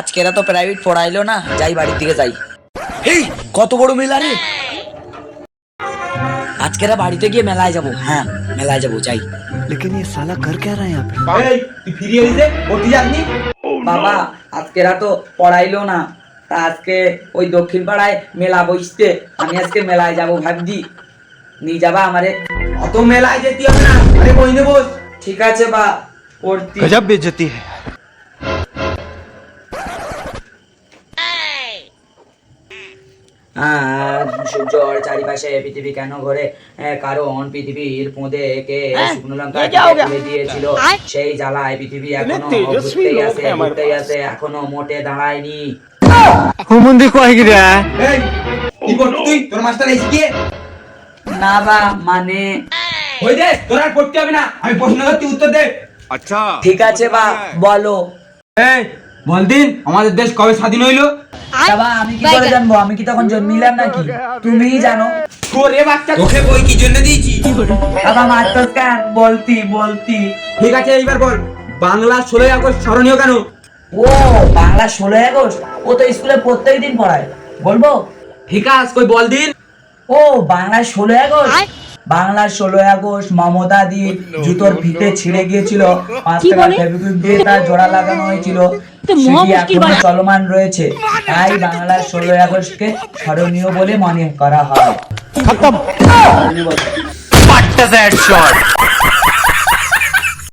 আজকে এরা তো প্রাইভেট পড়াইলো না, যাই বাড়ির দিকে যাই। এই কত বড় মেলা রে, আজকে এরা বাড়িতে গিয়ে মেলায় যাবো। হ্যাঁ মেলায় যাবো, যাই। लेकिन ये साला कर क्या रहा है यहाँ पे? এই তুই ফিরিয়ে দিতে পড়তে যাসনি? বাবা আজকে এরা তো পড়াইলো না, তা আজকে ওই দক্ষিণ পাড়ায় মেলা বসতে, আমি আজকে মেলায় যাবো ভাবছি। নিয়ে যাবা আমারে? অত মেলায় যেতে হবে না, আরে বই নেবো। ঠিক আছে বা পড়তি। गजब बेइज्जती है। সূর্যর চারিপাশে পৃথিবী কেন ঘোরে? কারণ পৃথিবীর পোঁদে কে শুকনো লঙ্কা ফেলে দিয়েছিল, সেই জ্বালায় পৃথিবী এখনো ঘুরতেই আছে, এখনো মোটে দাঁড়ায়নি। हुमुंदी को आई गिरा। এই কি করছিস তুই? তোর মাস্টার এসে গিয়ে না বা মানে হই দে, তোর আর পড়তে হবে না, আমি প্রশ্ন করতে উত্তর দে। ঠিক আছে বা বলো। এই বল দিন, আমাদের দেশ কবে স্বাধীন হইলো? বাবা আমি কি করে জানবো? আমি কি তখন জন্মিলাম নাকি? তুমিই জানো। তোরে বাচ্চা, তোকে বই কি জন্য দিয়েছি? বাবা মারতো কেন? বলতি। ঠিক আছে এইবার বল, বাংলা 16ই আগস্ট স্মরণীয় কেন? ও বাংলা 16 আগস্ট, ও তো স্কুলে প্রত্যেক দিন পড়ায়। বলবো? ঠিক আছে কই বল দিন। ও বাংলা 16 আগস্ট, বাংলা 16 আগস্ট মমতা দি জুতোর ফিতে ছিঁড়ে গিয়েছিল, 5 টাকা ফেভিকুইক দিয়ে তার জোড়া লাগানো হয়েছিল, সেটি এখনো চলমান রয়েছে, তাই বাংলা 16 আগস্টকে স্মরণীয় বলে মনে করা হয়। खत्म। पट्टा से हेडशॉट।